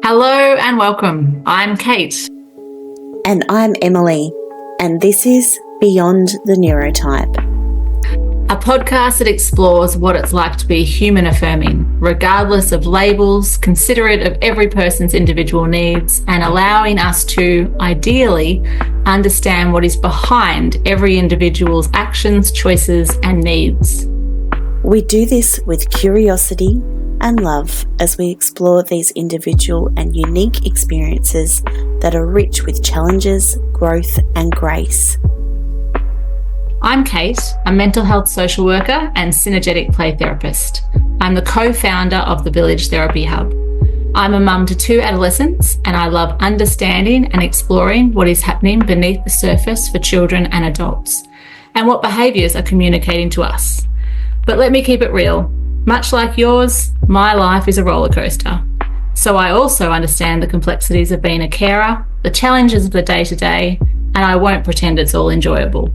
Hello and welcome. I'm Kate. And I'm Emily, and this is Beyond the Neurotype, A podcast that explores what it's like to be human affirming, regardless of labels, considerate of every person's individual needs, and allowing us to, ideally, understand what is behind every individual's actions, choices, and needs. We do this with curiosity and love as we explore these individual and unique experiences that are rich with challenges, growth, and grace. I'm Kate, a mental health social worker and synergetic play therapist. I'm the co-founder of the Village Therapy Hub. I'm a mum to 2 adolescents, and I love understanding and exploring what is happening beneath the surface for children and adults, and what behaviours are communicating to us. But let me keep it real. Much like yours, my life is a roller coaster. So I also understand the complexities of being a carer, the challenges of the day-to-day, and I won't pretend it's all enjoyable.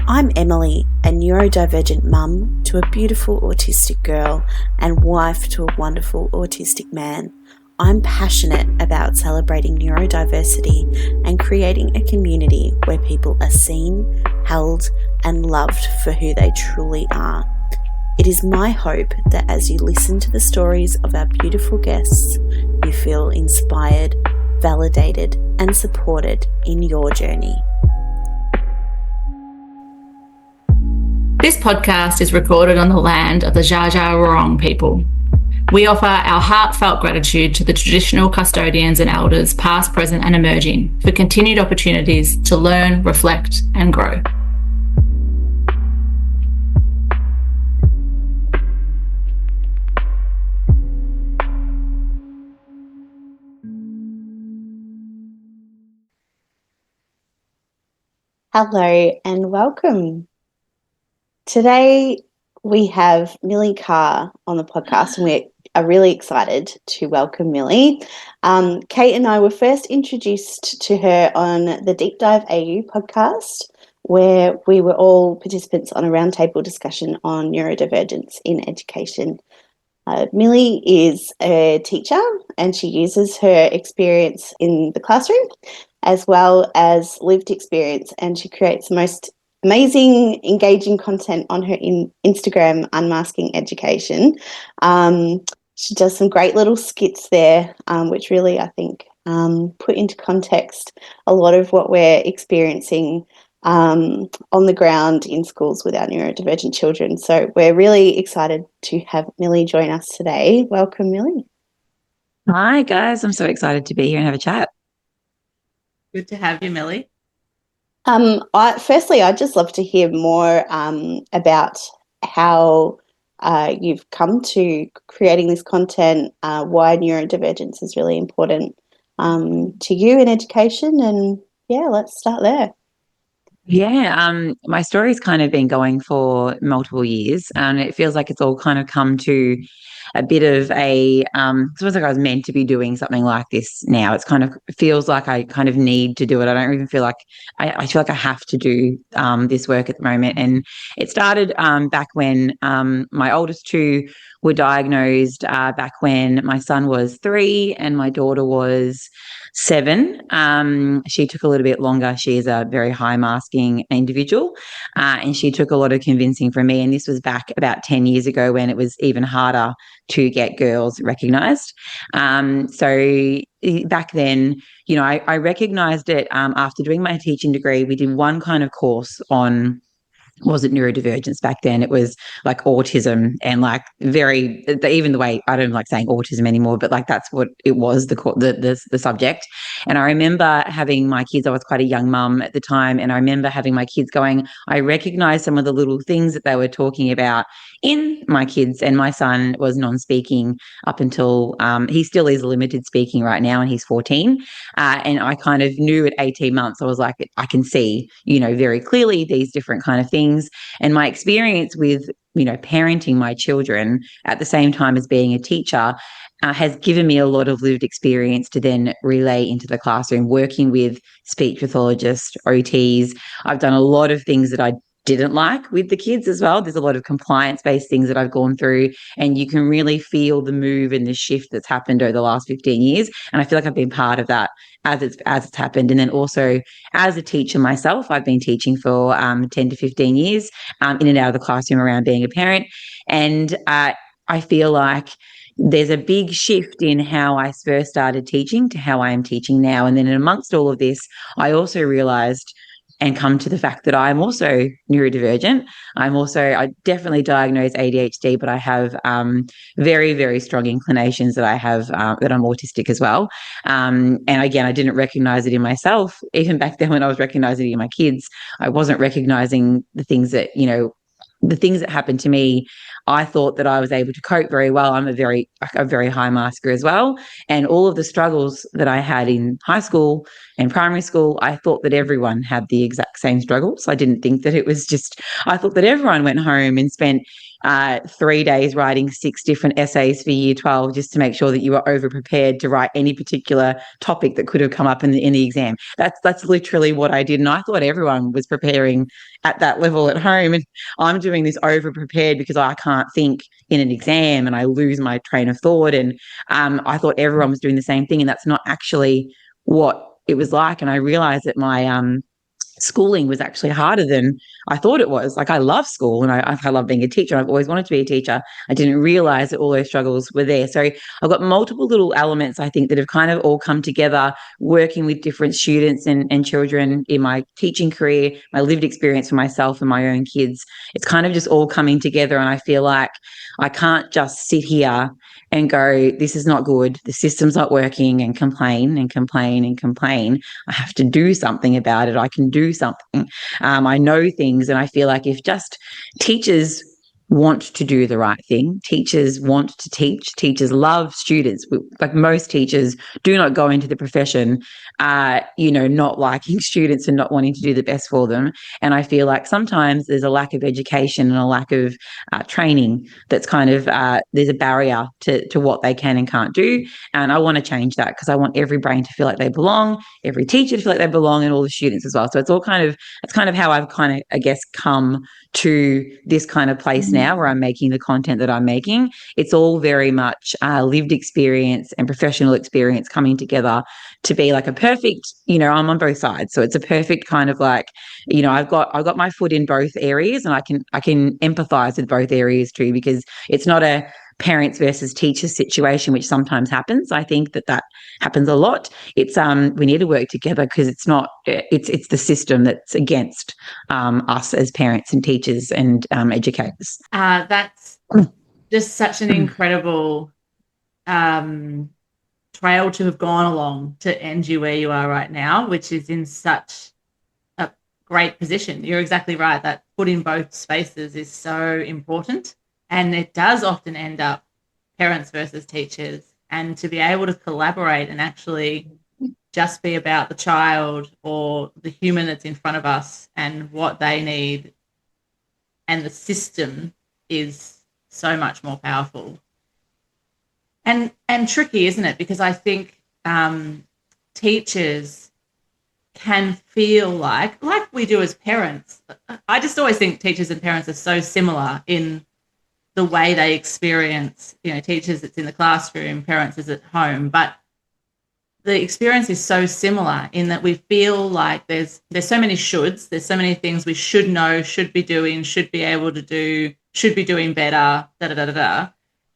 I'm Emily, a neurodivergent mum to a beautiful autistic girl and wife to a wonderful autistic man. I'm passionate about celebrating neurodiversity and creating a community where people are seen, held, and loved for who they truly are. It is my hope that as you listen to the stories of our beautiful guests, you feel inspired, validated, and supported in your journey. This podcast is recorded on the land of the Dja Dja Wurrung people. We offer our heartfelt gratitude to the traditional custodians and elders, past, present, and emerging, for continued opportunities to learn, reflect, and grow. Hello and welcome. Today we have Millie Carr on the podcast, and we are really excited to welcome Millie. Kate and I were first introduced to her on the Deep Dive AU podcast, where we were all participants on a roundtable discussion on neurodivergence in education. Millie is a teacher, and she uses her experience in the classroom as well as lived experience, and she creates the most amazing, engaging content on her Instagram, Unmasking Education. She does some great little skits there, which really, I think, put into context a lot of what we're experiencing on the ground in schools with our neurodivergent children. So we're really excited to have Millie join us today. Welcome, Millie. Hi, guys. I'm so excited to be here and have a chat. Good to have you, Millie. Firstly, I'd just love to hear more about how you've come to creating this content, why neurodivergence is really important to you in education, and yeah, let's start there. Yeah, my story's kind of been going for multiple years, and it feels like it's all kind of come to a bit of a, it feels like I was meant to be doing something like this now. It feels like I kind of need to do it. I don't even feel like, I feel like I have to do this work at the moment. And it started back when my oldest 2 were diagnosed, back when my son was 3 and my daughter was 7. She took a little bit longer. She is a very high masking individual, and she took a lot of convincing from me. And this was back about 10 years ago when it was even harder to get girls recognised. So back then, you know, I recognised it after doing my teaching degree. We did one kind of course on, wasn't neurodivergence back then, it was like autism, and like even the way, I don't like saying autism anymore, but like that's what it was, the subject. And I remember having my kids, I was quite a young mum at the time, and I remember having my kids going, I recognized some of the little things that they were talking about in my kids, and my son was non-speaking up until he still is limited speaking right now, and he's 14, and I kind of knew at 18 months, I was like, I can see, you know, very clearly these different kind of things. And my experience with, you know, parenting my children at the same time as being a teacher has given me a lot of lived experience to then relay into the classroom, working with speech pathologists, OTs. I've done a lot of things that I didn't like with the kids as well. There's a lot of compliance-based things that I've gone through, and you can really feel the move and the shift that's happened over the last 15 years. And I feel like I've been part of that as it's happened. And then also as a teacher myself, I've been teaching for 10 to 15 years in and out of the classroom around being a parent. And I feel like there's a big shift in how I first started teaching to how I am teaching now. And then amongst all of this, I also realized and come to the fact that I'm also neurodivergent. I definitely diagnose ADHD, but I have very, very strong inclinations that I have, that I'm autistic as well. And again, I didn't recognize it in myself. Even back then when I was recognizing it in my kids, I wasn't recognizing the things that, the things that happened to me. I thought that I was able to cope very well. I'm a very high masker as well. And all of the struggles that I had in high school and primary school, I thought that everyone had the exact same struggles. I didn't think that it was just, I thought that everyone went home and spent 3 days writing 6 different essays for year 12 just to make sure that you were over prepared to write any particular topic that could have come up in the exam. That's literally what I did. And I thought everyone was preparing at that level at home. And I'm doing this over prepared because I can't think in an exam and I lose my train of thought. And I thought everyone was doing the same thing. And that's not actually what it was like. And I realized that my schooling was actually harder than I thought it was. Like, I love school and I love being a teacher. I've always wanted to be a teacher. I didn't realize that all those struggles were there. So I've got multiple little elements, I think, that have kind of all come together working with different students and children in my teaching career, my lived experience for myself and my own kids. It's kind of just all coming together. And I feel like I can't just sit here and go, this is not good, the system's not working, and complain and complain and complain. I have to do something about it. I can do something. I know things, and I feel like if just teachers want to do the right thing, teachers want to teach, teachers love students. Like, most teachers do not go into the profession, not liking students and not wanting to do the best for them. And I feel like sometimes there's a lack of education and a lack of training that's kind of, there's a barrier to what they can and can't do. And I want to change that, because I want every brain to feel like they belong, every teacher to feel like they belong, and all the students as well. So that's kind of how I've kind of, I guess, come to this kind of place now where I'm making the content that I'm making. It's all very much lived experience and professional experience coming together to be like a perfect, I'm on both sides. So it's a perfect kind of like, I've got my foot in both areas, and I can empathize with both areas too, because it's not a parents versus teachers situation, which sometimes happens. I think that happens a lot. It's we need to work together, because it's the system that's against us as parents and teachers and educators. That's just such an incredible trail to have gone along to end you where you are right now, which is in such a great position. You're exactly right. That foot in both spaces is so important. And it does often end up parents versus teachers. And to be able to collaborate and actually just be about the child or the human that's in front of us and what they need, and the system is so much more powerful. And tricky, isn't it? Because I think teachers can feel like we do as parents. I just always think teachers and parents are so similar in the way they experience, teachers, it's in the classroom, parents is at home, but the experience is so similar in that we feel like there's so many shoulds, there's so many things we should know, should be doing, should be able to do, should be doing better,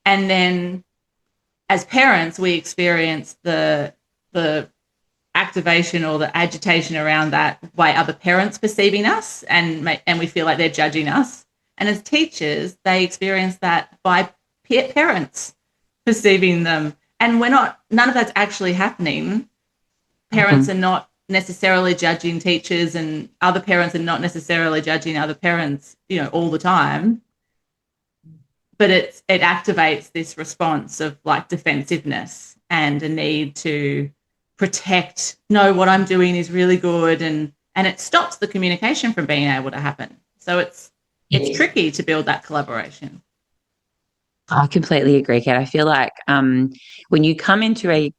And then as parents, we experience the activation or the agitation around that by other parents perceiving us, and we feel like they're judging us. And as teachers, they experience that by parents perceiving them. And none of that's actually happening. Parents are not necessarily judging teachers, and other parents are not necessarily judging other parents, all the time. But it activates this response of like defensiveness and a need to protect, no, what I'm doing is really good. And it stops the communication from being able to happen. So it's tricky to build that collaboration. I completely agree, Kate. I feel like when you come into a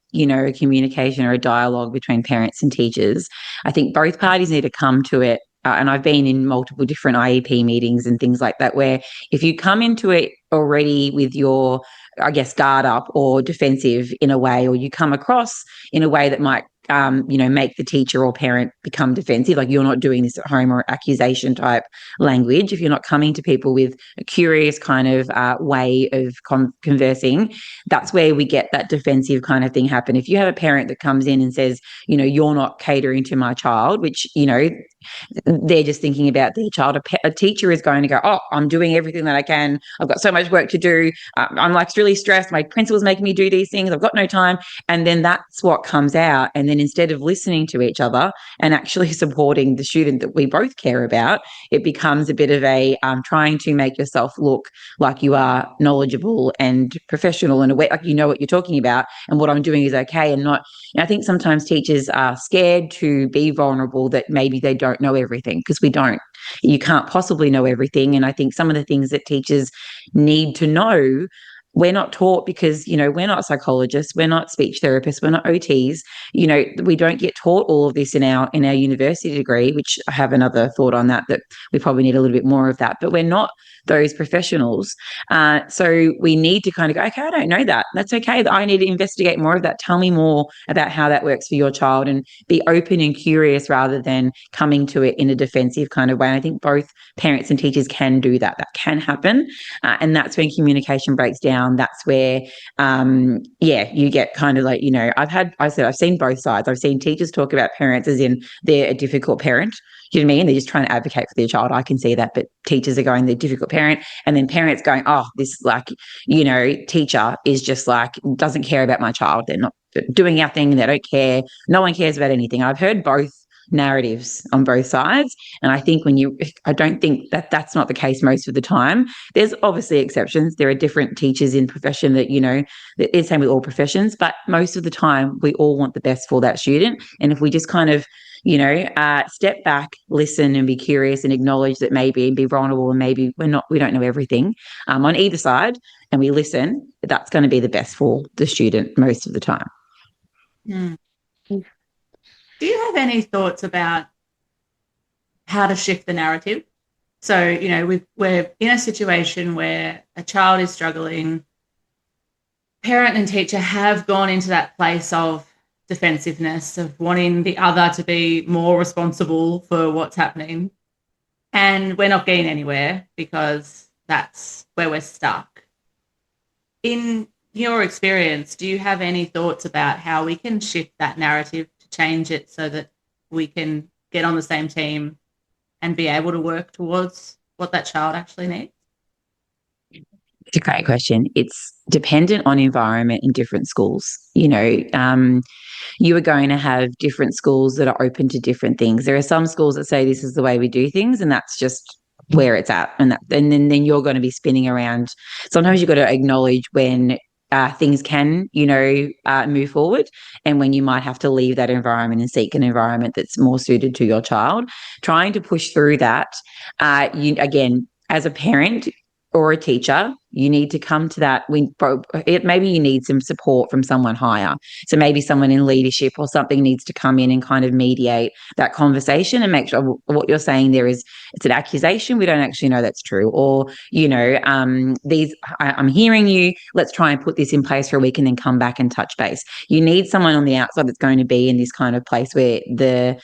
communication or a dialogue between parents and teachers, I think both parties need to come to it and I've been in multiple different IEP meetings and things like that, where if you come into it already with your, I guess, guard up or defensive in a way, or you come across in a way that might make the teacher or parent become defensive, like you're not doing this at home, or accusation type language. If you're not coming to people with a curious kind of way of conversing, that's where we get that defensive kind of thing happen. If you have a parent that comes in and says, you're not catering to my child, which, they're just thinking about their child. A teacher is going to go, oh, I'm doing everything that I can. I've got so much work to do. I'm like really stressed. My principal's making me do these things. I've got no time. And then that's what comes out. And then instead of listening to each other and actually supporting the student that we both care about, it becomes a bit of a trying to make yourself look like you are knowledgeable and professional in a way, like you know what you're talking about and what I'm doing is okay, and not. I think sometimes teachers are scared to be vulnerable, that maybe they don't know everything, because we don't. You can't possibly know everything. And I think some of the things that teachers need to know, we're not taught, because, we're not psychologists, we're not speech therapists, we're not OTs. We don't get taught all of this in our university degree, which I have another thought on that we probably need a little bit more of that, but we're not those professionals. So we need to kind of go, okay, I don't know that. That's okay. I need to investigate more of that. Tell me more about how that works for your child, and be open and curious rather than coming to it in a defensive kind of way. And I think both parents and teachers can do that. That can happen. And that's when communication breaks down. That's where, you get kind of like, I've seen both sides. I've seen teachers talk about parents as in they're a difficult parent. You know what I mean? They're just trying to advocate for their child. I can see that. But teachers are going, they're a difficult parent. And then parents going, oh, this teacher is just like, doesn't care about my child. They're not doing our thing. They don't care. No one cares about anything. I've heard both narratives on both sides. And I think I don't think that that's not the case most of the time. There's obviously exceptions. There are different teachers in profession that, it's the same with all professions, but most of the time we all want the best for that student. And if we just kind of, step back, listen and be curious and acknowledge that maybe, and be vulnerable, and maybe we don't know everything on either side, and we listen, that's going to be the best for the student most of the time. Mm. Do you have any thoughts about how to shift the narrative? So, we're in a situation where a child is struggling. Parent and teacher have gone into that place of defensiveness, of wanting the other to be more responsible for what's happening. And we're not getting anywhere because that's where we're stuck. In your experience, do you have any thoughts about how we can shift that narrative, change it so that we can get on the same team and be able to work towards what that child actually needs? It's a great question. It's dependent on environment in different schools. You are going to have different schools that are open to different things. There are some schools that say this is the way we do things, and that's just where it's at. And then you're going to be spinning around. Sometimes you've got to acknowledge when things can, move forward, and when you might have to leave that environment and seek an environment that's more suited to your child. Trying to push through that, again, as a parent or a teacher, you need to come to that. Maybe you need some support from someone higher. So maybe someone in leadership or something needs to come in and kind of mediate that conversation and make sure what you're saying there is, it's an accusation. We don't actually know that's true. Or, I'm hearing you. Let's try and put this in place for a week and then come back and touch base. You need someone on the outside that's going to be in this kind of place where they're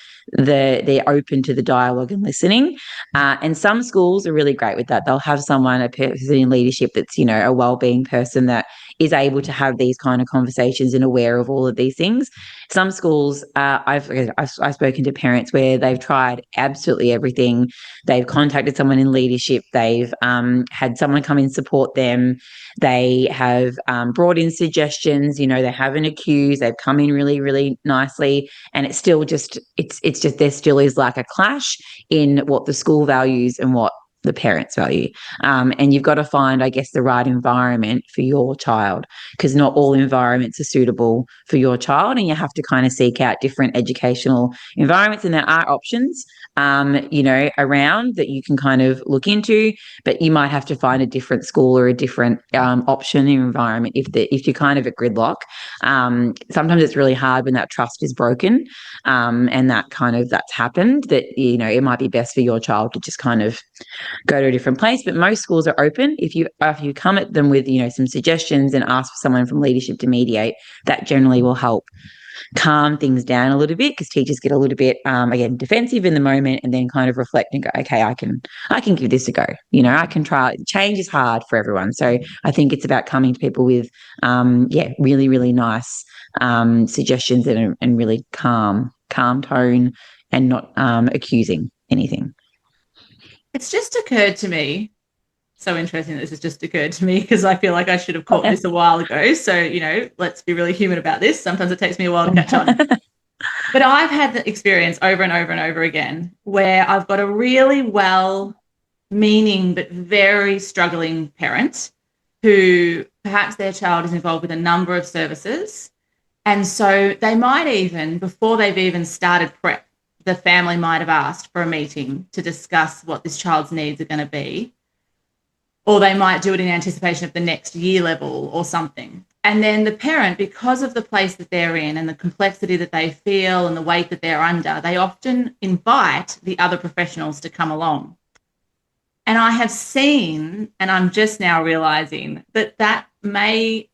open to the dialogue and listening. And some schools are really great with that. They'll have someone, a person in leadership that's, a well-being person that is able to have these kind of conversations and aware of all of these things. Some schools, I've spoken to parents where they've tried absolutely everything. They've contacted someone in leadership. They've had someone come in support them. They have brought in suggestions. They haven't accused. They've come in really, really nicely, and it's still just it's just there still is like a clash in what the school values and what the parents value. And you've got to find, I guess, the right environment for your child, because not all environments are suitable for your child, and you have to kind of seek out different educational environments. And there are options, around that you can kind of look into, but you might have to find a different school or a different option in environment if you're kind of at gridlock. Sometimes it's really hard when that trust is broken, and that's happened, that it might be best for your child to just kind of go to a different place. But most schools are open. If you come at them with some suggestions and ask for someone from leadership to mediate, that generally will help calm things down a little bit, because teachers get a little bit again defensive in the moment, and then kind of reflect and go, okay, I can give this a go. I can try. Change is hard for everyone, so I think it's about coming to people with really, really nice suggestions and really calm tone, and not accusing anything. It's just occurred to me, so interesting that this has just occurred to me, because I feel like I should have caught this a while ago. So, let's be really human about this. Sometimes it takes me a while to catch on. But I've had the experience over and over and over again where I've got a really well-meaning but very struggling parent who perhaps their child is involved with a number of services. And so they might even, before they've even started prep, the family might have asked for a meeting to discuss what this child's needs are going to be. Or they might do it in anticipation of the next year level or something. And then the parent, because of the place that they're in and the complexity that they feel and the weight that they're under, they often invite the other professionals to come along. And I have seen, and I'm just now realizing that may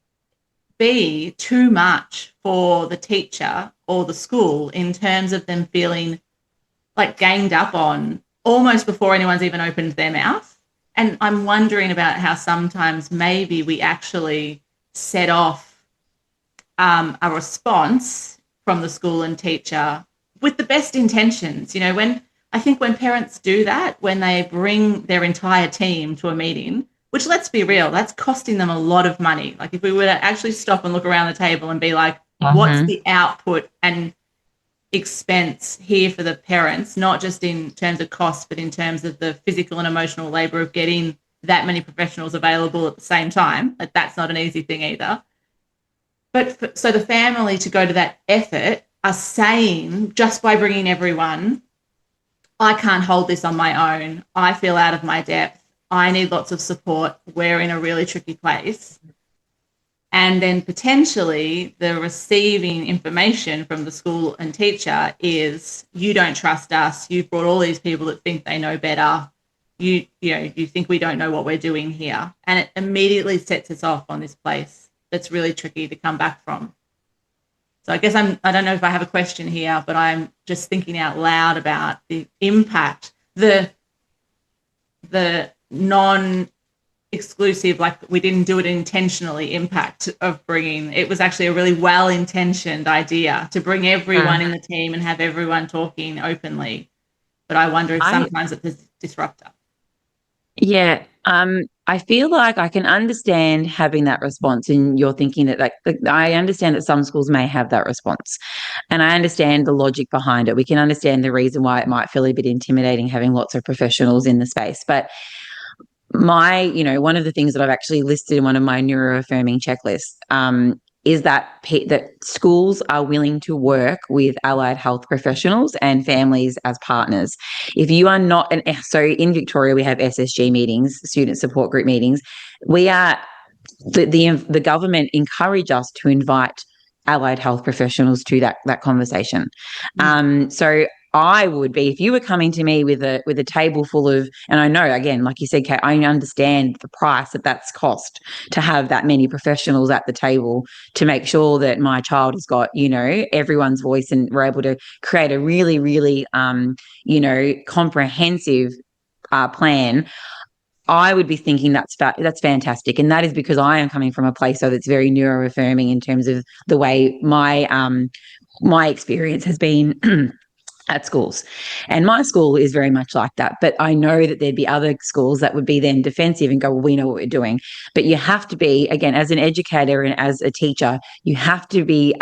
be too much for the teacher or the school, in terms of them feeling like ganged up on almost before anyone's even opened their mouth. And I'm wondering about how sometimes maybe we actually set off a response from the school and teacher with the best intentions. When parents do that, when they bring their entire team to a meeting, which, let's be real, that's costing them a lot of money. Like, if we were to actually stop and look around the table and be like, what's the output and expense here for the parents, not just in terms of cost, but in terms of the physical and emotional labor of getting that many professionals available at the same time. Like, that's not an easy thing either. But so the family to go to that effort are saying, just by bringing everyone, I can't hold this on my own. I feel out of my depth. I need lots of support. We're in a really tricky place. And then potentially the receiving information from the school and teacher is, you don't trust us. You've brought all these people that think they know better. You think we don't know what we're doing here. And it immediately sets us off on this place that's really tricky to come back from. So I guess I don't know if I have a question here, but I'm just thinking out loud about the impact, the non-exclusive, like we didn't do it intentionally, impact of bringing, it was actually a really well-intentioned idea to bring everyone in the team and have everyone talking openly. But I wonder if sometimes it's a disruptor. Yeah. I feel like I can understand having that response, and you're thinking that, like, I understand that some schools may have that response, and I understand the logic behind it. We can understand the reason why it might feel a bit intimidating having lots of professionals in the space. But one of the things that I've actually listed in one of my neuroaffirming checklists is that schools are willing to work with allied health professionals and families as partners. If you are not, so in Victoria we have SSG meetings, student support group meetings. We are the government encourage us to invite allied health professionals to that conversation. So I would be, if you were coming to me with a table full of, and I know, again, like you said, Kate, I understand the price that's cost to have that many professionals at the table to make sure that my child has got, everyone's voice, and we're able to create a really, really, comprehensive plan. I would be thinking that's fantastic. And that is because I am coming from a place that's very neuroaffirming in terms of the way my experience has been at schools. And my school is very much like that. But I know that there'd be other schools that would be then defensive and go, well, we know what we're doing. But you have to be, again, as an educator and as a teacher, you have to be,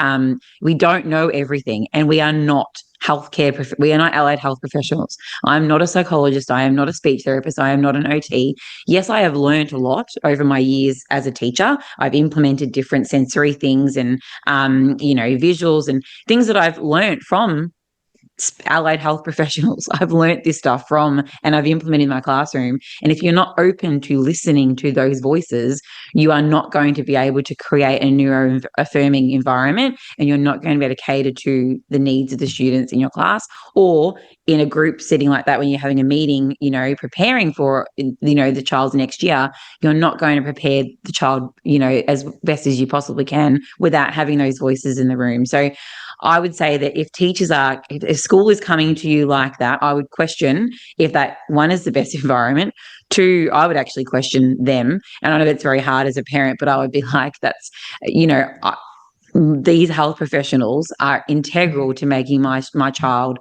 we don't know everything, and we are not we are not allied health professionals. I'm not a psychologist. I am not a speech therapist. I am not an OT. Yes, I have learned a lot over my years as a teacher. I've implemented different sensory things and, visuals and things that I've learned from allied health professionals. I've learnt this stuff from, and I've implemented in my classroom. And if you're not open to listening to those voices, you are not going to be able to create a neuroaffirming environment, and you're not going to be able to cater to the needs of the students in your class, or in a group setting like that when you're having a meeting, preparing for, the child's next year. You're not going to prepare the child, as best as you possibly can without having those voices in the room. So I would say that if school is coming to you like that, I would question if that, one, is the best environment. Two, I would actually question them. And I know that's very hard as a parent, but I would be like, these health professionals are integral to making my child,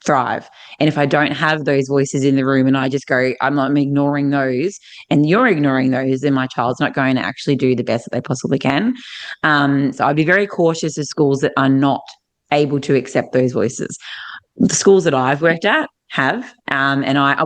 thrive. And if I don't have those voices in the room and I just go, I'm ignoring those, and you're ignoring those, then my child's not going to actually do the best that they possibly can. So I'd be very cautious of schools that are not able to accept those voices. The schools that I've worked at have,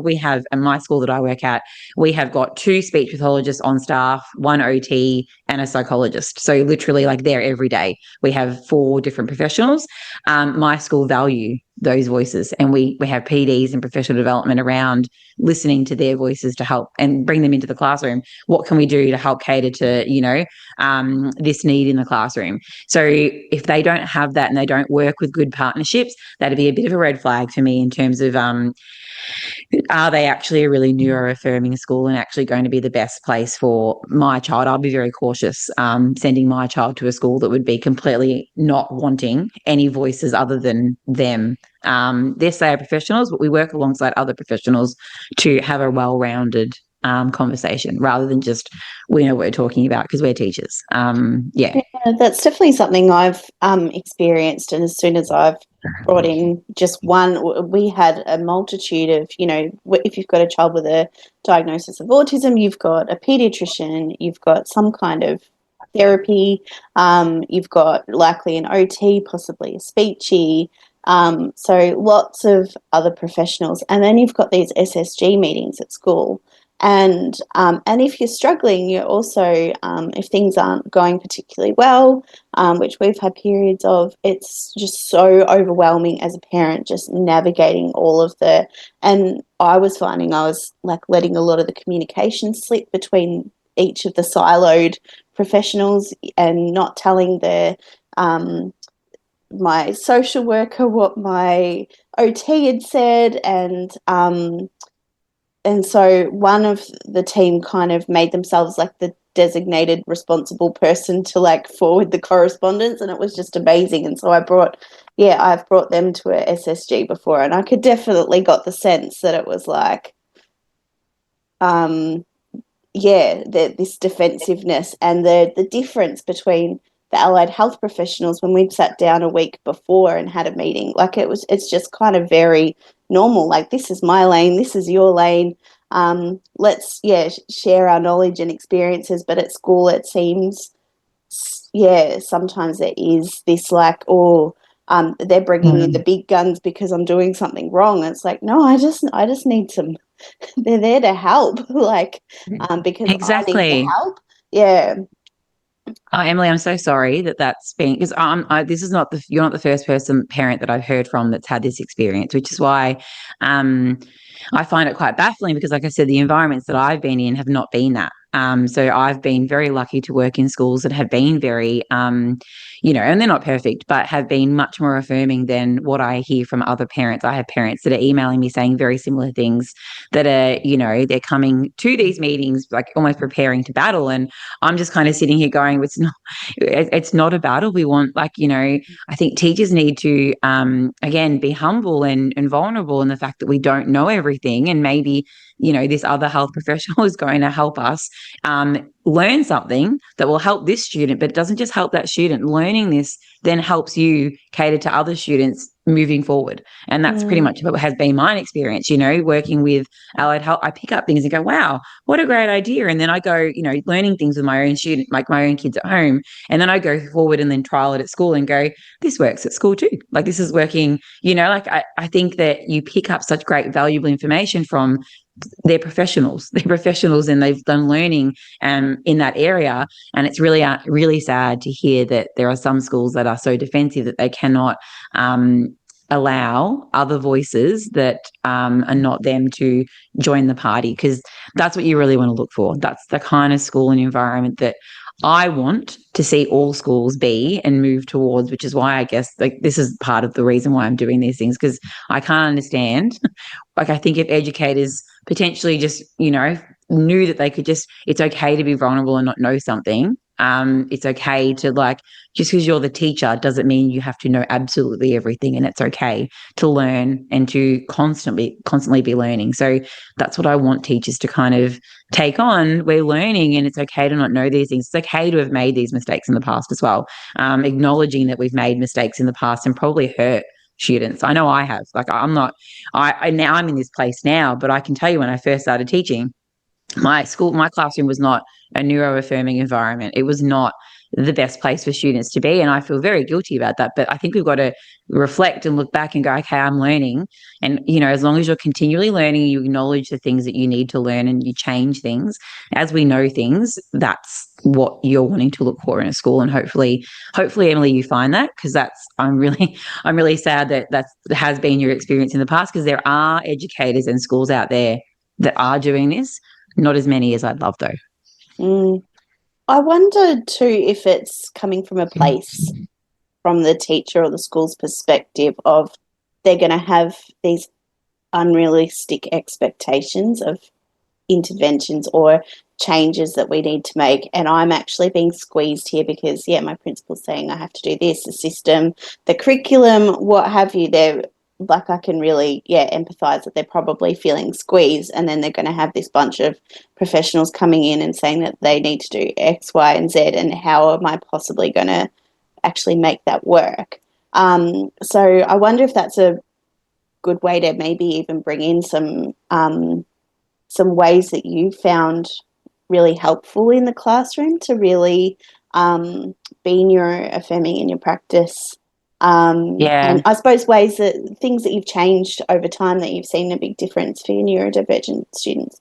we have, in my school that I work at, we have got 2 speech pathologists on staff, 1 OT, and a psychologist. So literally, like, there every day. We have 4 different professionals. My school value those voices, and we have PDs and professional development around listening to their voices to help and bring them into the classroom. What can we do to help cater to, this need in the classroom? So if they don't have that and they don't work with good partnerships, that'd be a bit of a red flag for me in terms of, are they actually a really neuroaffirming school and actually going to be the best place for my child? I'll be very cautious sending my child to a school that would be completely not wanting any voices other than them. They're SAO professionals, but we work alongside other professionals to have a well-rounded conversation rather than just, we know what we're talking about because we're teachers. Yeah, that's definitely something I've experienced. And as soon as I've brought in just one, we had a multitude of, if you've got a child with a diagnosis of autism, you've got a pediatrician, you've got some kind of therapy, you've got likely an OT, possibly a speechy, so lots of other professionals. And then you've got these SSG meetings at school. And if you're struggling, you're also, if things aren't going particularly well, which we've had periods of, it's just so overwhelming as a parent, just navigating all of and I was finding I was like letting a lot of the communication slip between each of the siloed professionals and not telling my social worker what my OT had said, and so one of the team kind of made themselves like the designated responsible person to like forward the correspondence, and it was just amazing. And so I've brought them to a SSG before, and I could definitely got the sense that it was like, this defensiveness and the difference between the allied health professionals when we'd sat down a week before and had a meeting. Like it's just kind of very normal. Like, this is my lane, this is your lane. Let's share our knowledge and experiences. But at school, it seems, sometimes there is this like, they're bringing in the big guns because I'm doing something wrong. And it's like, no, I just need some. They're there to help, like, because exactly. I need the help. Yeah. Oh, Emily, I'm so sorry that's been, because you're not the first parent that I've heard from that's had this experience, which is why I find it quite baffling because, like I said, the environments that I've been in have not been that. So I've been very lucky to work in schools that have been very, and they're not perfect, but have been much more affirming than what I hear from other parents. I have parents that are emailing me saying very similar things that are, they're coming to these meetings like almost preparing to battle. And I'm just kind of sitting here going, it's not a battle. We want, I think teachers need to, again, be humble and vulnerable in the fact that we don't know everything. And maybe, this other health professional is going to help us learn something that will help this student, but it doesn't just help that student. Learning this then helps you cater to other students moving forward. And that's pretty much what has been my experience, working with allied health. I pick up things and go, wow, what a great idea. And then I go, learning things with my own student, like my own kids at home. And then I go forward and then trial it at school and go, this works at school too. Like this is working, I think that you pick up such great valuable information from they're professionals and they've done learning in that area. And it's really, really sad to hear that there are some schools that are so defensive that they cannot allow other voices that are not them to join the party, because that's what you really want to look for. That's the kind of school and environment that I want to see all schools be and move towards, which is why I guess this is part of the reason why I'm doing these things, because I can't understand. I think if educators potentially just, knew that they could it's okay to be vulnerable and not know something. It's okay to just because you're the teacher doesn't mean you have to know absolutely everything, and it's okay to learn and to constantly be learning. So that's what I want teachers to kind of take on. We're learning, and it's okay to not know these things. It's okay to have made these mistakes in the past as well. Acknowledging that we've made mistakes in the past and probably hurt students. I know I have. Now I'm in this place now, but I can tell you when I first started teaching, my classroom was not a neuroaffirming environment. It was not the best place for students to be. And I feel very guilty about that. But I think we've got to reflect and look back and go, okay, I'm learning. And, as long as you're continually learning, you acknowledge the things that you need to learn and you change things as we know things, that's what you're wanting to look for in a school. And hopefully, Emily, you find that, because I'm really sad that has been your experience in the past, because there are educators and schools out there that are doing this. Not as many as I'd love, though. I wonder too if it's coming from a place from the teacher or the school's perspective of they're going to have these unrealistic expectations of interventions or changes that we need to make, and I'm actually being squeezed here because my principal's saying I have to do this, the system, the curriculum, what have you. They're I can really empathize that they're probably feeling squeezed, and then they're going to have this bunch of professionals coming in and saying that they need to do X, Y, and Z, and how am I possibly going to actually make that work? So I wonder if that's a good way to maybe even bring in some ways that you found really helpful in the classroom to really be neuroaffirming in your practice. And I suppose things that you've changed over time that you've seen a big difference for your neurodivergent students.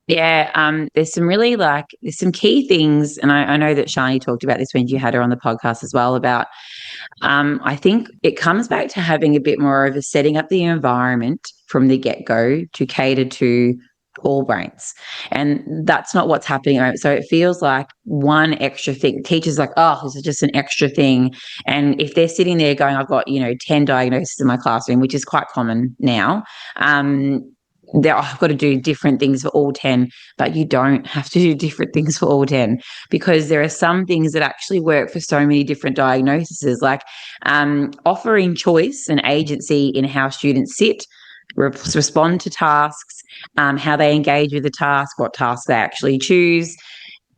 Yeah, there's some really there's some key things, and I know that Shani talked about this when you had her on the podcast as well, about I think it comes back to having a bit more of a setting up the environment from the get-go to cater to all brains. And that's not what's happening. So it feels like one extra thing. Teachers are like, oh, this is just an extra thing. And if they're sitting there going, I've got, 10 diagnoses in my classroom, which is quite common now, I've got to do different things for all 10, but you don't have to do different things for all 10, because there are some things that actually work for so many different diagnoses, like offering choice and agency in how students sit, respond to tasks, how they engage with the task, what tasks they actually choose.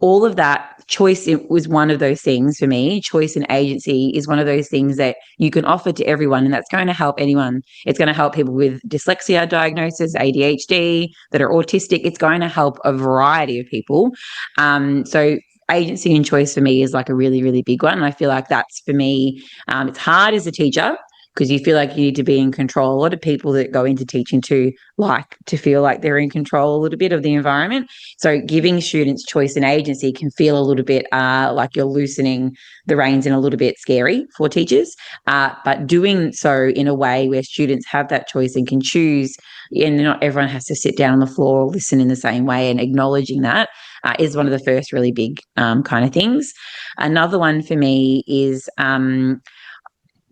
All of that choice was one of those things for me. Choice and agency is one of those things that you can offer to everyone, and that's going to help anyone. It's going to help people with dyslexia diagnosis, ADHD, that are autistic. It's going to help a variety of people. So agency and choice for me is a really, really big one. And I feel like that's, for me, it's hard as a teacher, because you feel like you need to be in control. A lot of people that go into teaching like to feel like they're in control a little bit of the environment. So giving students choice and agency can feel a little bit like you're loosening the reins and a little bit scary for teachers. But doing so in a way where students have that choice and can choose, and not everyone has to sit down on the floor or listen in the same way, and acknowledging that is one of the first really big kind of things. Another one for me is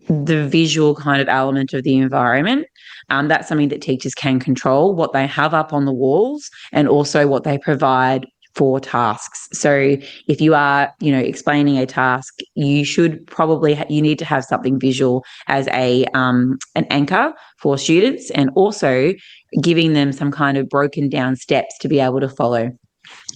the visual kind of element of the environment. That's something that teachers can control, what they have up on the walls and also what they provide for tasks. So if you are, explaining a task, you should probably, you need to have something visual as an anchor for students, and also giving them some kind of broken down steps to be able to follow.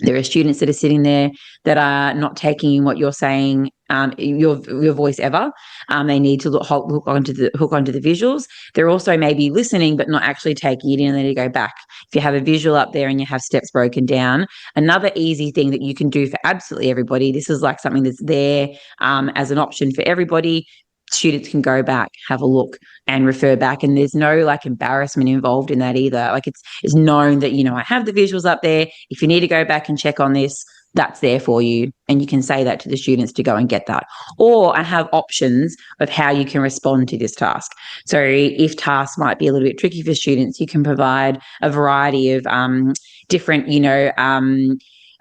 There are students that are sitting there that are not taking in what you're saying, your voice ever. They need to hook onto the visuals. They're also maybe listening but not actually taking it in, and then you go back. If you have a visual up there and you have steps broken down, another easy thing that you can do for absolutely everybody, this is like something that's there as an option for everybody. Students can go back, have a look, and refer back, and there's no like embarrassment involved in that either. Like it's known that, I have the visuals up there. If you need to go back and check on this, that's there for you, and you can say that to the students to go and get that. Or I have options of how you can respond to this task. So if tasks might be a little bit tricky for students, you can provide a variety of different,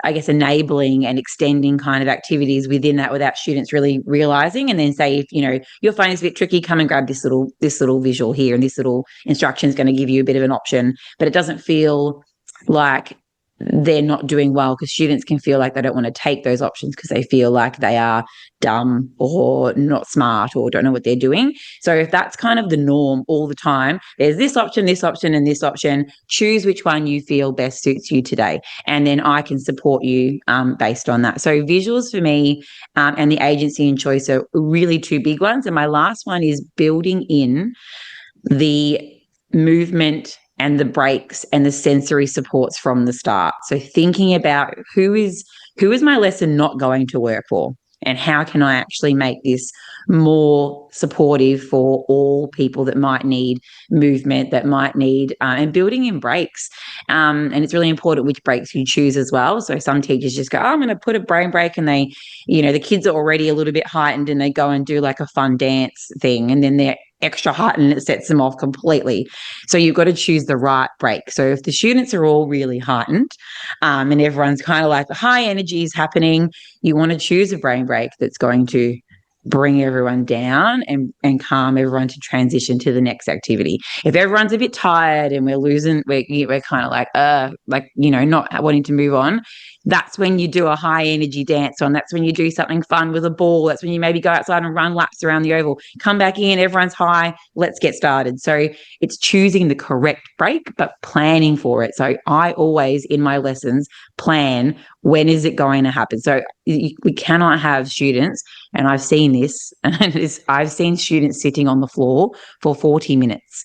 I guess, enabling and extending kind of activities within that without students really realizing. And then say, if you're finding this a bit tricky, come and grab this little visual here, and this little instruction is going to give you a bit of an option. But it doesn't feel like they're not doing well, because students can feel like they don't want to take those options because they feel like they are dumb or not smart or don't know what they're doing. So if that's kind of the norm all the time, there's this option, and this option. Choose which one you feel best suits you today, and then I can support you based on that. So visuals for me and the agency and choice are really two big ones. And my last one is building in the movement and the breaks and the sensory supports from the start. So thinking about who is my lesson not going to work for, and how can I actually make this more supportive for all people that might need movement, that might need, and building in breaks. And it's really important which breaks you choose as well. So some teachers just go, I'm going to put a brain break, and they, the kids are already a little bit heightened, and they go and do like a fun dance thing, and then they're extra heightened, and it sets them off completely. So you've got to choose the right break. So if the students are all really heightened and everyone's kind of like high energy is happening, you want to choose a brain break that's going to bring everyone down and calm everyone to transition to the next activity. If everyone's a bit tired and we're kind of like not wanting to move on, that's when you do a high energy dance on. That's when you do something fun with a ball. That's when you maybe go outside and run laps around the oval. Come back in, everyone's high, let's get started. So it's choosing the correct break, but planning for it. So I always, in my lessons, plan when is it going to happen. So we cannot have students, and I've seen this, and I've seen students sitting on the floor for 40 minutes,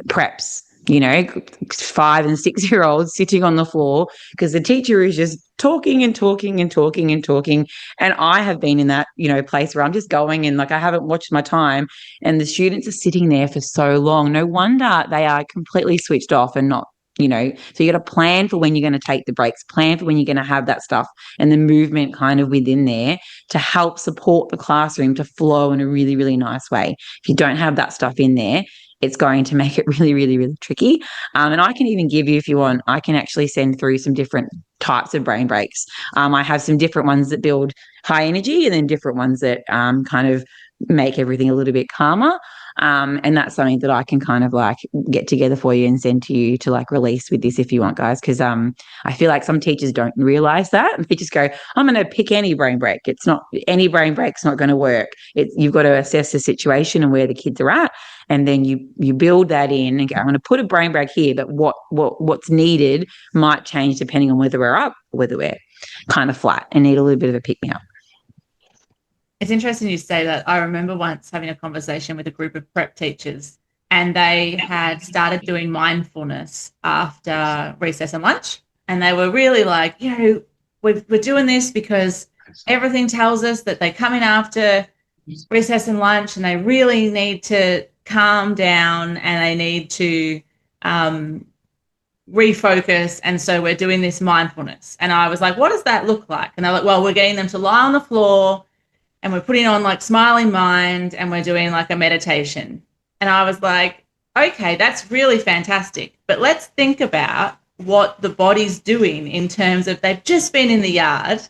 preps, 5 and 6 year olds sitting on the floor because the teacher is just talking and talking and talking and talking. And I have been in that, place where I'm just going and like I haven't watched my time, and the students are sitting there for so long. No wonder they are completely switched off and not, so you got to plan for when you're going to take the breaks, plan for when you're going to have that stuff and the movement kind of within there to help support the classroom to flow in a really, really nice way. If you don't have that stuff in there, it's going to make it really, really, really tricky. And I can even give you, if you want, I can actually send through some different types of brain breaks. I have some different ones that build high energy, and then different ones that kind of make everything a little bit calmer. And that's something that I can kind of like get together for you and send to you to like release with this if you want, guys. Because I feel like some teachers don't realize that. They just go, I'm going to pick any brain break. It's not, any brain break's not going to work. You've got to assess the situation and where the kids are at. And then you build that in and go, I'm going to put a brain break here, but what's needed might change depending on whether we're up or whether we're kind of flat and need a little bit of a pick-me-up. It's interesting you say that. I remember once having a conversation with a group of prep teachers, and they had started doing mindfulness after recess and lunch. And they were really like, we're doing this because everything tells us that they come in after recess and lunch and they really need to calm down and they need to refocus. And so we're doing this mindfulness. And I was like, what does that look like? And they're like, well, we're getting them to lie on the floor, and we're putting on like smiling mind, and we're doing like a meditation. And I was like, okay, that's really fantastic. But let's think about what the body's doing in terms of they've just been in the yard.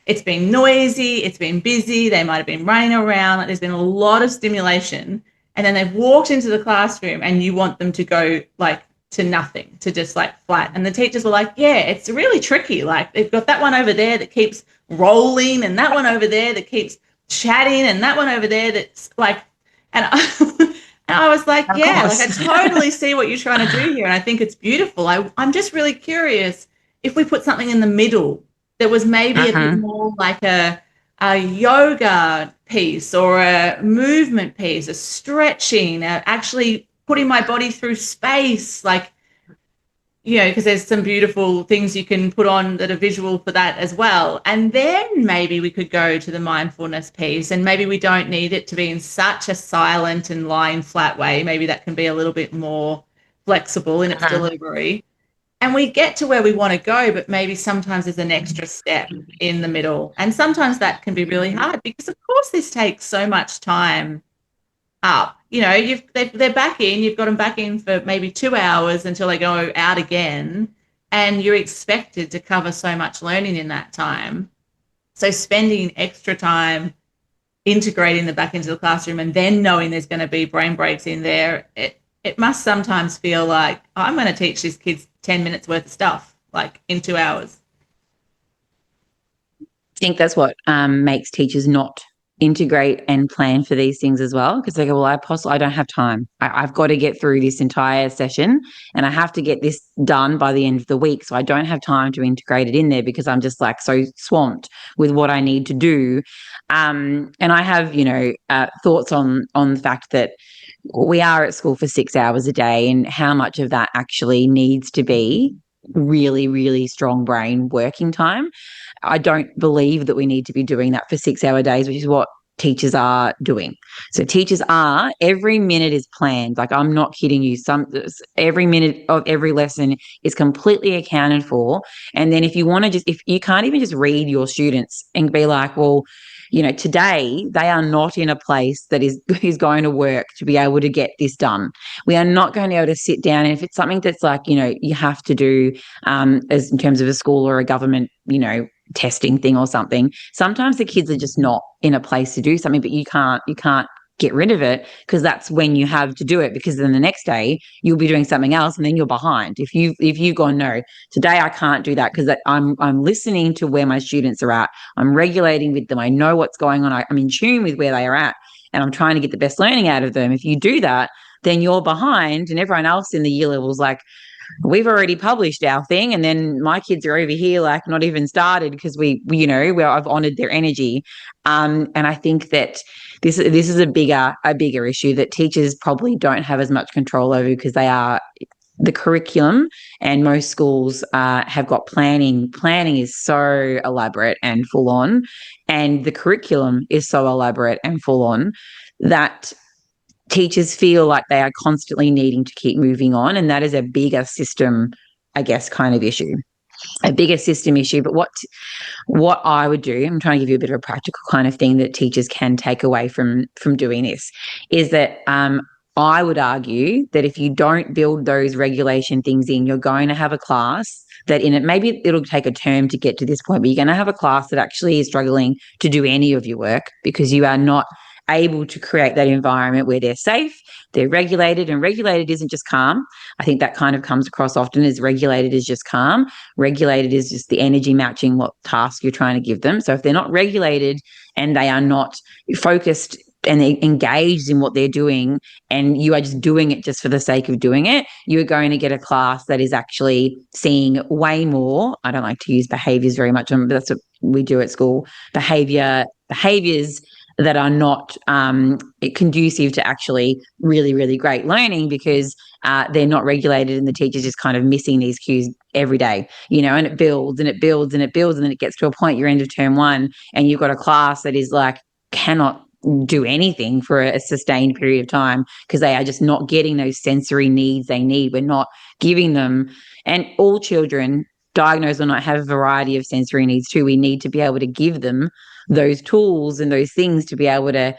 It's been noisy. It's been busy. They might have been running around. Like, there's been a lot of stimulation. And then they've walked into the classroom and you want them to go like to nothing, to just like flat. And the teachers were like, yeah, it's really tricky. Like they've got that one over there that keeps rolling, and that one over there that keeps chatting, and that one over there that's like, and I was like, yeah, like I totally see what you're trying to do here, and I think it's beautiful. I'm just really curious if we put something in the middle that was maybe a bit more like a yoga piece or a movement piece, a stretching, actually putting my body through space, like, you know, because there's some beautiful things you can put on that are visual for that as well. And then maybe we could go to the mindfulness piece, and maybe we don't need it to be in such a silent and lying flat way. Maybe that can be a little bit more flexible in its delivery. And we get to where we want to go, but maybe sometimes there's an extra step in the middle. And sometimes that can be really hard because, of course, this takes so much time up. You know, they're back in, you've got them back in for maybe 2 hours until they go out again, and you're expected to cover so much learning in that time. So spending extra time integrating them back into the classroom and then knowing there's going to be brain breaks in there, it must sometimes feel like, oh, I'm going to teach these kids 10 minutes worth of stuff, like in 2 hours. I think that's what makes teachers not integrate and plan for these things as well, because they go, well, I don't have time. I've got to get through this entire session and I have to get this done by the end of the week. So I don't have time to integrate it in there because I'm just like so swamped with what I need to do. And I have, you know, thoughts on the fact that we are at school for 6 hours a day, and how much of that actually needs to be really, really strong brain working time. I don't believe that we need to be doing that for 6 hour days, which is what teachers are doing. So teachers are, every minute is planned. Like, I'm not kidding you. Every minute of every lesson is completely accounted for. And then if you want to if you can't even just read your students and be like, well, you know, today they are not in a place that is going to work to be able to get this done. We are not going to be able to sit down. And if it's something that's like, you know, you have to do as in terms of a school or a government, you know, testing thing or something, sometimes the kids are just not in a place to do something, but you can't get rid of it because that's when you have to do it, because then the next day you'll be doing something else and then you're behind. If you've gone, no, today I can't do that because I'm listening to where my students are at, I'm regulating with them, I know what's going on, I'm in tune with where they are at, and I'm trying to get the best learning out of them. If you do that, then you're behind, and everyone else in the year level is like, we've already published our thing, and then my kids are over here like not even started because we you know, I've honored their energy. And I think that this is a bigger issue that teachers probably don't have as much control over, because they are the curriculum, and most schools have got planning. Planning is so elaborate and full on, and the curriculum is so elaborate and full on that teachers feel like they are constantly needing to keep moving on. And that is a bigger system, I guess, kind of issue, a bigger system issue. But what I would do, I'm trying to give you a bit of a practical kind of thing that teachers can take away from doing this, is that I would argue that if you don't build those regulation things in, you're going to have a class that in it, maybe it'll take a term to get to this point, but you're going to have a class that actually is struggling to do any of your work because you are not able to create that environment where they're safe, they're regulated, and regulated isn't just calm. I think that kind of comes across often as regulated is just calm. Regulated is just the energy matching what task you're trying to give them. So if they're not regulated and they are not focused and they're engaged in what they're doing, and you are just doing it just for the sake of doing it, you're going to get a class that is actually seeing way more. I don't like to use behaviors very much, but that's what we do at school. Behaviors that are not conducive to actually really, really great learning, because they're not regulated and the teacher's just kind of missing these cues every day, you know, and it builds and it builds and it builds, and then it gets to a point, you're end of term one and you've got a class that is like cannot do anything for a sustained period of time because they are just not getting those sensory needs they need. We're not giving them, and all children, diagnosed or not, have a variety of sensory needs too. We need to be able to give them those tools and those things to be able to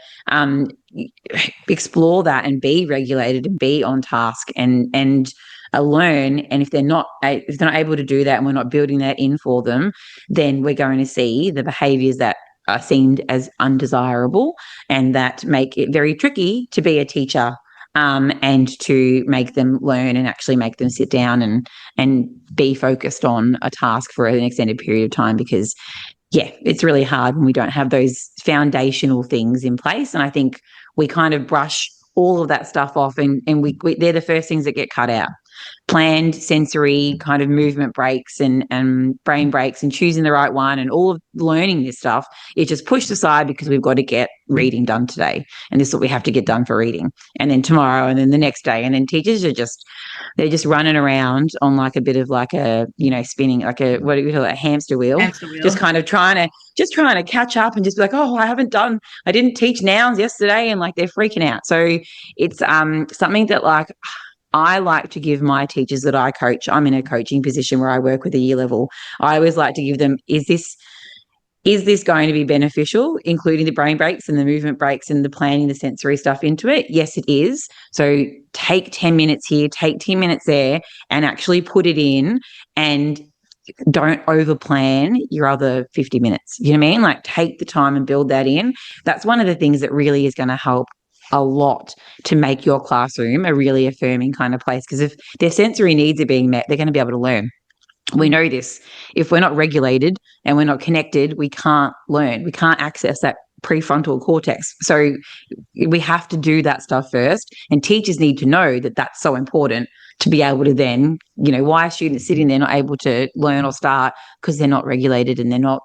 explore that and be regulated and be on task and learn. And if they're not able to do that and we're not building that in for them, then we're going to see the behaviors that are seen as undesirable and that make it very tricky to be a teacher and to make them learn and actually make them sit down and be focused on a task for an extended period of time. Because yeah, it's really hard when we don't have those foundational things in place. And I think we kind of brush all of that stuff off and we they're the first things that get cut out. planned sensory kind of movement breaks and brain breaks and choosing the right one and all of learning this stuff is just pushed aside because we've got to get reading done today. And this is what we have to get done for reading. And then tomorrow and then the next day. And then teachers are they're just running around on like a bit of like a, spinning, like a, what do you call it, a hamster wheel. Just kind of trying to catch up and just be like, oh, I didn't teach nouns yesterday. And like, they're freaking out. So it's something that like, I like to give my teachers that I coach, I'm in a coaching position where I work with a year level. I always like to give them, is this going to be beneficial, including the brain breaks and the movement breaks and the planning, the sensory stuff into it? Yes, it is. So take 10 minutes here, take 10 minutes there, and actually put it in, and don't overplan your other 50 minutes. You know what I mean? Like, take the time and build that in. That's one of the things that really is going to help a lot to make your classroom a really affirming kind of place. Because if their sensory needs are being met, they're going to be able to learn. We know this. If we're not regulated and we're not connected, we can't learn. We can't access that prefrontal cortex. So we have to do that stuff first. And teachers need to know that that's so important to be able to then, why are students sitting there not able to learn or start? Because they're not regulated and they're not,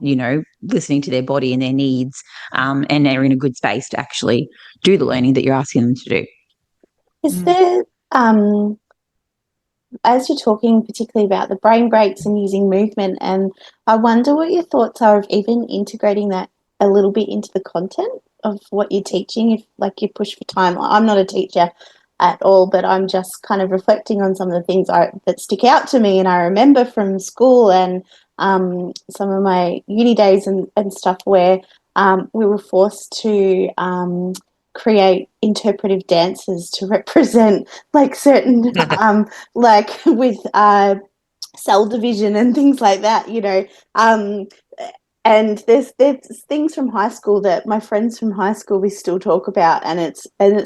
listening to their body and their needs, and they're in a good space to actually do the learning that you're asking them to do. Is there, as you're talking particularly about the brain breaks and using movement, and I wonder what your thoughts are of even integrating that a little bit into the content of what you're teaching, if like you push for time. I'm not a teacher at all, but I'm just kind of reflecting on some of the things that stick out to me and I remember from school and some of my uni days and stuff where we were forced to create interpretive dances to represent like certain like with cell division and things like that, and there's things from high school that my friends from high school we still talk about, and it's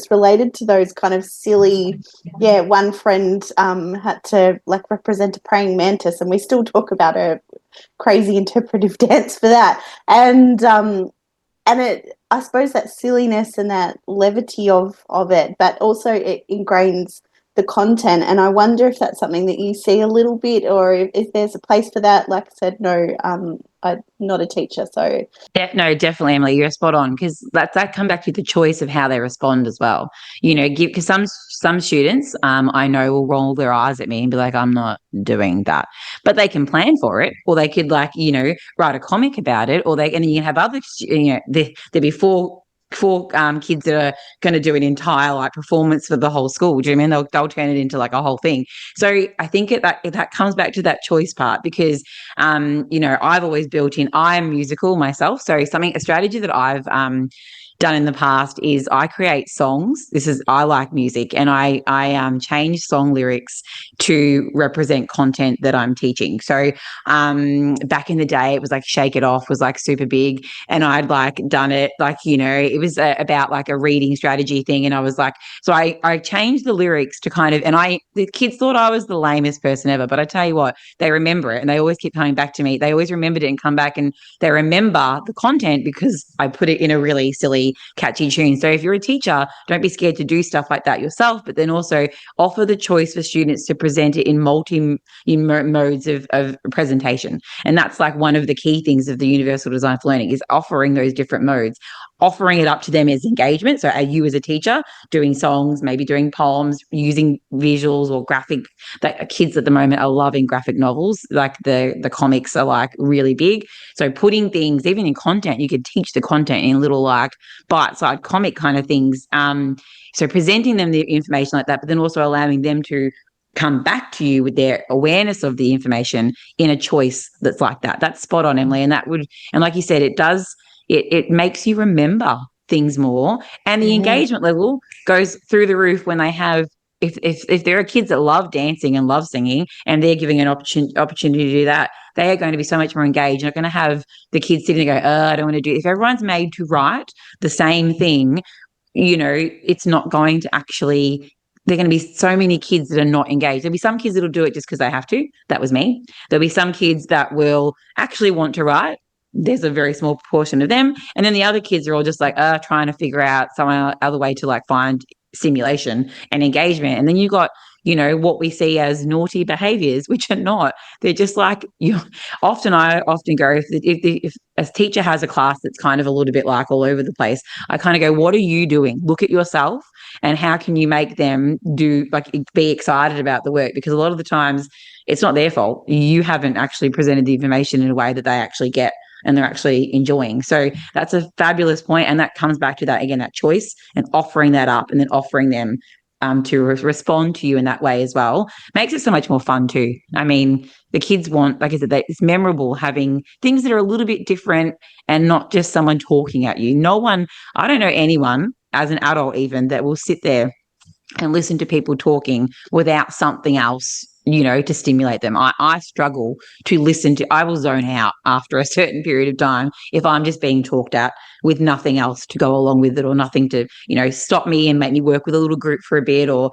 related to those kind of silly, one friend had to like represent a praying mantis, and we still talk about a crazy interpretive dance for that, and it, I suppose that silliness and that levity of it, but also it ingrains the content. And I wonder if that's something that you see a little bit, or if there's a place for that. Like I said, no, I'm not a teacher, so no, definitely, Emily, you're spot on, because that come back to the choice of how they respond as well. Because some students, I know, will roll their eyes at me and be like, I'm not doing that, but they can plan for it, or they could like write a comic about it, and then you can have other there'd be four kids that are going to do an entire like performance for the whole school. Do you know what I mean? They'll turn it into like a whole thing. So I think that comes back to that choice part, because I've always built in, I'm musical myself, so a strategy that I've done in the past is I create songs. I like music, and I change song lyrics to represent content that I'm teaching. So back in the day, it was like Shake It Off was like super big, and I'd like done it like, it was about like a reading strategy thing, and I was like, so I changed the lyrics to kind of, and the kids thought I was the lamest person ever, but I tell you what, they remember it, and they always keep coming back to me. They always remembered it and come back, and they remember the content because I put it in a really silly, catchy tune. So if you're a teacher, don't be scared to do stuff like that yourself, but then also offer the choice for students to present it in modes of presentation. And that's like one of the key things of the universal design for learning, is offering those different modes, offering it up to them as engagement. So are you as a teacher doing songs, maybe doing poems, using visuals or graphic, that kids at the moment are loving graphic novels, like the comics are like really big. So putting things, even in content, you could teach the content in little like bite-sized comic kind of things. So presenting them the information like that, but then also allowing them to come back to you with their awareness of the information in a choice that's like that. That's spot on, Emily. And like you said, it makes you remember things more, and the engagement level goes through the roof when they have, if there are kids that love dancing and love singing, and they're giving an opportunity to do that, they are going to be so much more engaged. You're not going to have the kids sitting and go, I don't want to do it. If everyone's made to write the same thing, it's not going to actually, there are going to be so many kids that are not engaged. There'll be some kids that'll do it just because they have to. That was me. There'll be some kids that will actually want to write. There's a very small proportion of them. And then the other kids are all just like, trying to figure out some other way to like find stimulation and engagement. And then you got what we see as naughty behaviors, which are not. They're just like, I often go, if a teacher has a class that's kind of a little bit like all over the place, I kind of go, what are you doing? Look at yourself, and how can you make them be excited about the work? Because a lot of the times it's not their fault. You haven't actually presented the information in a way that they actually get and they're actually enjoying. So that's a fabulous point. And that comes back to that, again, that choice and offering that up, and then offering them to respond to you in that way as well, makes it so much more fun too. I mean, the kids want, like I said, it's memorable having things that are a little bit different and not just someone talking at you. I don't know anyone as an adult even that will sit there and listen to people talking without something else, to stimulate them. I struggle to listen to, I will zone out after a certain period of time if I'm just being talked at with nothing else to go along with it, or nothing to, stop me and make me work with a little group for a bit, or,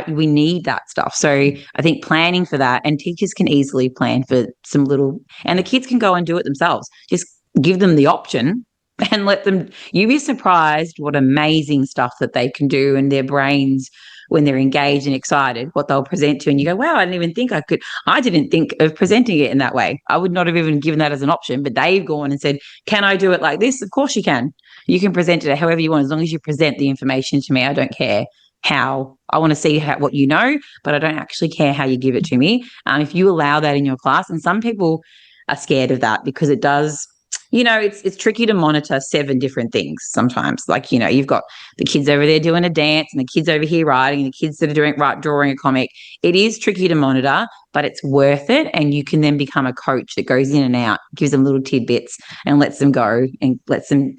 we need that stuff. So I think planning for that, and teachers can easily plan for and the kids can go and do it themselves. Just give them the option and let them, you'd be surprised what amazing stuff that they can do in their brains when they're engaged and excited, what they'll present to. And you go, wow, I didn't think of presenting it in that way. I would not have even given that as an option, but they've gone and said, can I do it like this? Of course you can. You can present it however you want, as long as you present the information to me. I don't care how. I want to see what you know, but I don't actually care how you give it to me. If you allow that in your class, and some people are scared of that because it does, it's tricky to monitor 7 different things sometimes. Like, you've got the kids over there doing a dance, and the kids over here writing, and the kids that are drawing a comic. It is tricky to monitor, but it's worth it. And you can then become a coach that goes in and out, gives them little tidbits and lets them go and lets them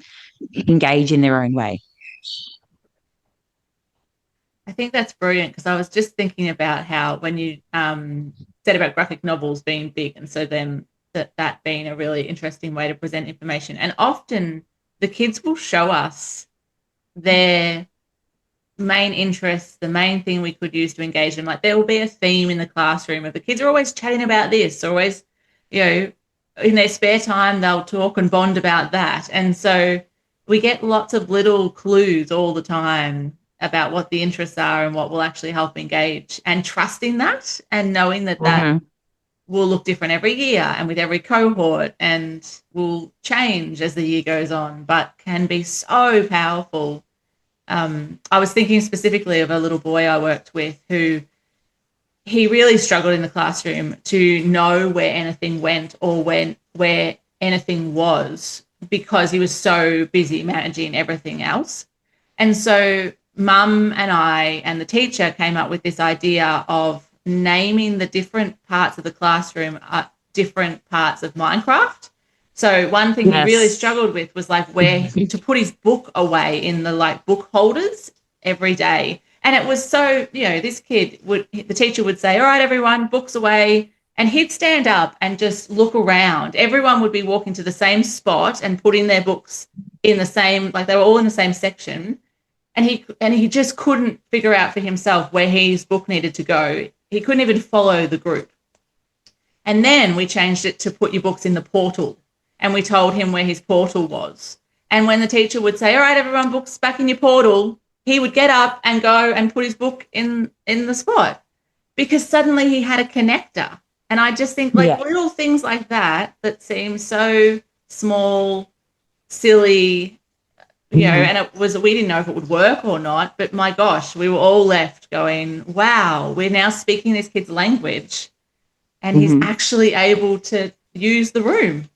engage in their own way. I think that's brilliant, because I was just thinking about how when you said about graphic novels being big, and so then that being a really interesting way to present information. And often the kids will show us their main interests, the main thing we could use to engage them. Like, there will be a theme in the classroom of the kids are always chatting about this, or always, in their spare time, they'll talk and bond about that. And so we get lots of little clues all the time about what the interests are and what will actually help engage, and trusting that and knowing that that will look different every year and with every cohort, and will change as the year goes on, but can be so powerful. I was thinking specifically of a little boy I worked with who he really struggled in the classroom to know where anything went or where anything was, because he was so busy managing everything else. And so Mum and I and the teacher came up with this idea of naming the different parts of the classroom different parts of Minecraft. So one thing he really struggled with was like where to put his book away in the book holders every day. And it was so, this kid the teacher would say, all right, everyone, books away. And he'd stand up and just look around. Everyone would be walking to the same spot and putting their books in the same, they were all in the same section. And he just couldn't figure out for himself where his book needed to go. He couldn't even follow the group. And then we changed it to put your books in the portal, and we told him where his portal was. And when the teacher would say, all right, everyone, books back in your portal, he would get up and go and put his book in the spot, because suddenly he had a connector. And I just think little things like that seem so small, silly, and we didn't know if it would work or not, but my gosh, we were all left going, wow, we're now speaking this kid's language, and he's actually able to use the room.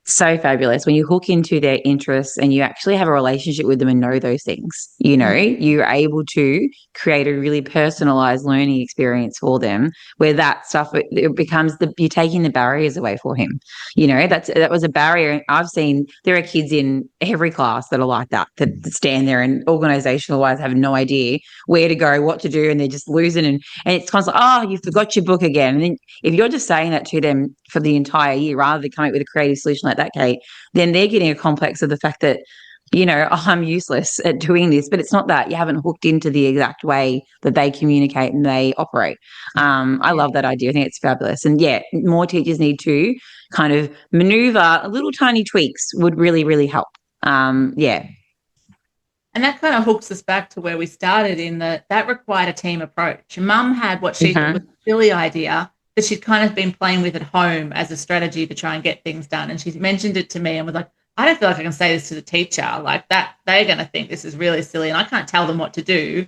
So fabulous when you hook into their interests and you actually have a relationship with them and know those things. You're able to create a really personalized learning experience for them, where that stuff, it becomes you're taking the barriers away for him. That was a barrier. I've seen there are kids in every class that are like that stand there and organizational wise have no idea where to go, what to do, and they're just losing, and it's constantly, oh, you forgot your book again. And then if you're just saying that to them for the entire year, rather than coming up with a creative solution like that, Kate, then they're getting a complex of the fact that, I'm useless at doing this. But it's not that. You haven't hooked into the exact way that they communicate and they operate. I love that idea. I think it's fabulous. And more teachers need to kind of maneuver little tiny tweaks would really, really help. And that kind of hooks us back to where we started in that required a team approach. Mum had what she thought was a silly idea that she'd kind of been playing with at home as a strategy to try and get things done. And she mentioned it to me and was like, I don't feel like I can say this to the teacher. Like that, they're going to think this is really silly and I can't tell them what to do.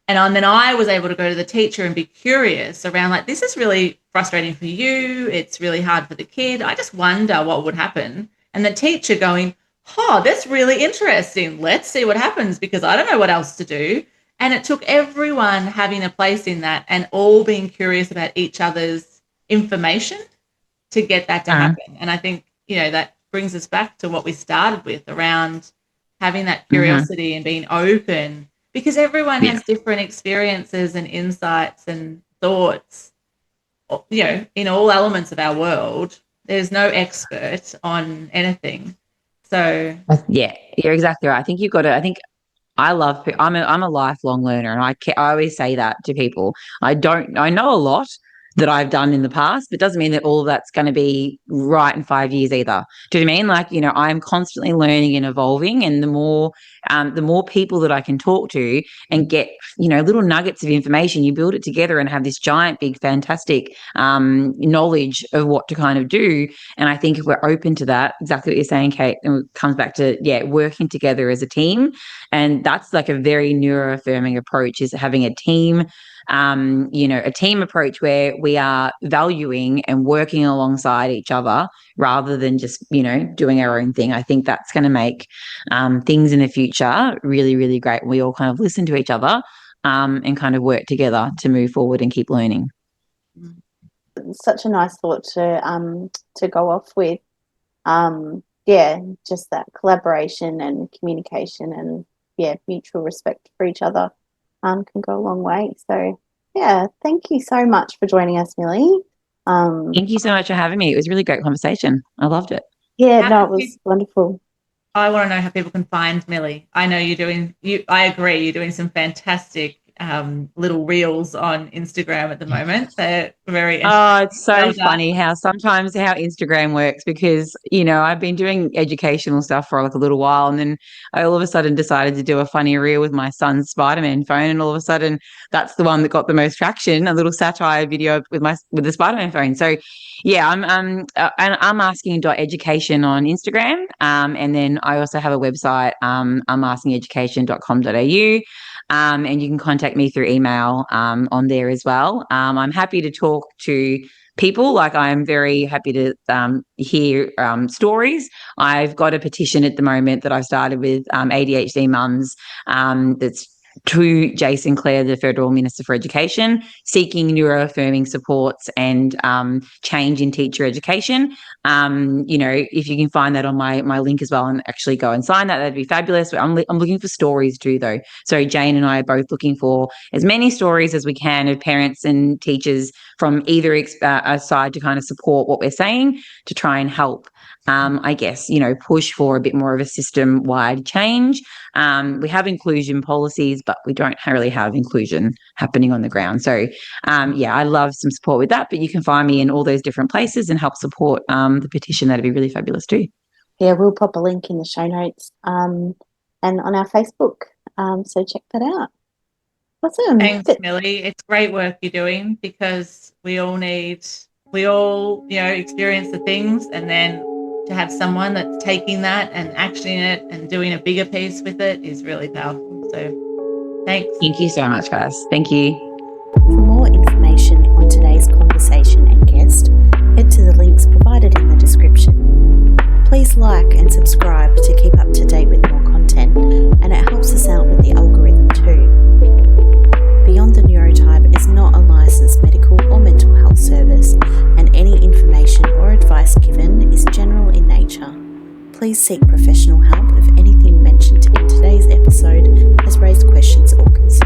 And then I was able to go to the teacher and be curious around like, this is really frustrating for you. It's really hard for the kid. I just wonder what would happen. And the teacher going, oh, that's really interesting. Let's see what happens because I don't know what else to do. And it took everyone having a place in that and all being curious about each other's information to get that to happen. And I think, that brings us back to what we started with around having that curiosity and being open because everyone has different experiences and insights and thoughts, in all elements of our world. There's no expert on anything. So yeah, you're exactly right. I think I'm a lifelong learner, and I always say that to people. I know a lot that I've done in the past, but it doesn't mean that all of that's going to be right in 5 years either. Do you know what I mean? Like, I'm constantly learning and evolving, and the more people that I can talk to and get, little nuggets of information, you build it together and have this giant, big, fantastic knowledge of what to kind of do. And I think if we're open to that, exactly what you're saying, Kate, and it comes back to, working together as a team. And that's like a very neuroaffirming approach, is having a team, a team approach where we are valuing and working alongside each other rather than just, doing our own thing. I think that's going to make things in the future really, really great. We all kind of listen to each other and kind of work together to move forward and keep learning. Such a nice thought to go off with. Just that collaboration and communication and mutual respect for each other can go a long way. So thank you so much for joining us, Millie. Thank you so much for having me. It was a really great conversation. I loved it. Yeah, it was wonderful. I want to know how people can find Millie. I know I agree, you're doing some fantastic little reels on Instagram at the moment. They're very it's so funny how Instagram works because, I've been doing educational stuff for like a little while, and then I all of a sudden decided to do a funny reel with my son's Spider-Man phone, and all of a sudden that's the one that got the most traction, a little satire video with the Spider-Man phone. So I'm asking.education on Instagram, and then I also have a website, imaskingeducation.com.au. And you can contact me through email on there as well. I'm happy to talk to people. Like, I'm very happy to hear stories. I've got a petition at the moment that I've started with ADHD mums that's to Jason Clare, the Federal Minister for Education, seeking neuroaffirming supports and change in teacher education. If you can find that on my link as well and actually go and sign that, that'd be fabulous. I'm looking for stories too, though. So Jane and I are both looking for as many stories as we can of parents and teachers from either side to kind of support what we're saying to try and help, push for a bit more of a system-wide change. We have inclusion policies, but we don't really have inclusion happening on the ground. So, I love some support with that, but you can find me in all those different places and help support the petition. That'd be really fabulous too. Yeah, we'll pop a link in the show notes and on our Facebook. So check that out. Awesome. Thanks, Millie. It's great work you're doing because we all experience the things, and then to have someone that's taking that and actioning it and doing a bigger piece with it is really powerful. So thanks. Thank you so much, guys. Thank you. For more information on today's conversation and guest, head to the links provided in the description. Please like and subscribe to keep up to date with more content, and it helps us out with the algorithm too. Beyond the Neurotype is not a licensed medical or mental health service, and any information or advice given is general in nature. Please seek professional help if anything mentioned in today's episode has raised questions or concerns.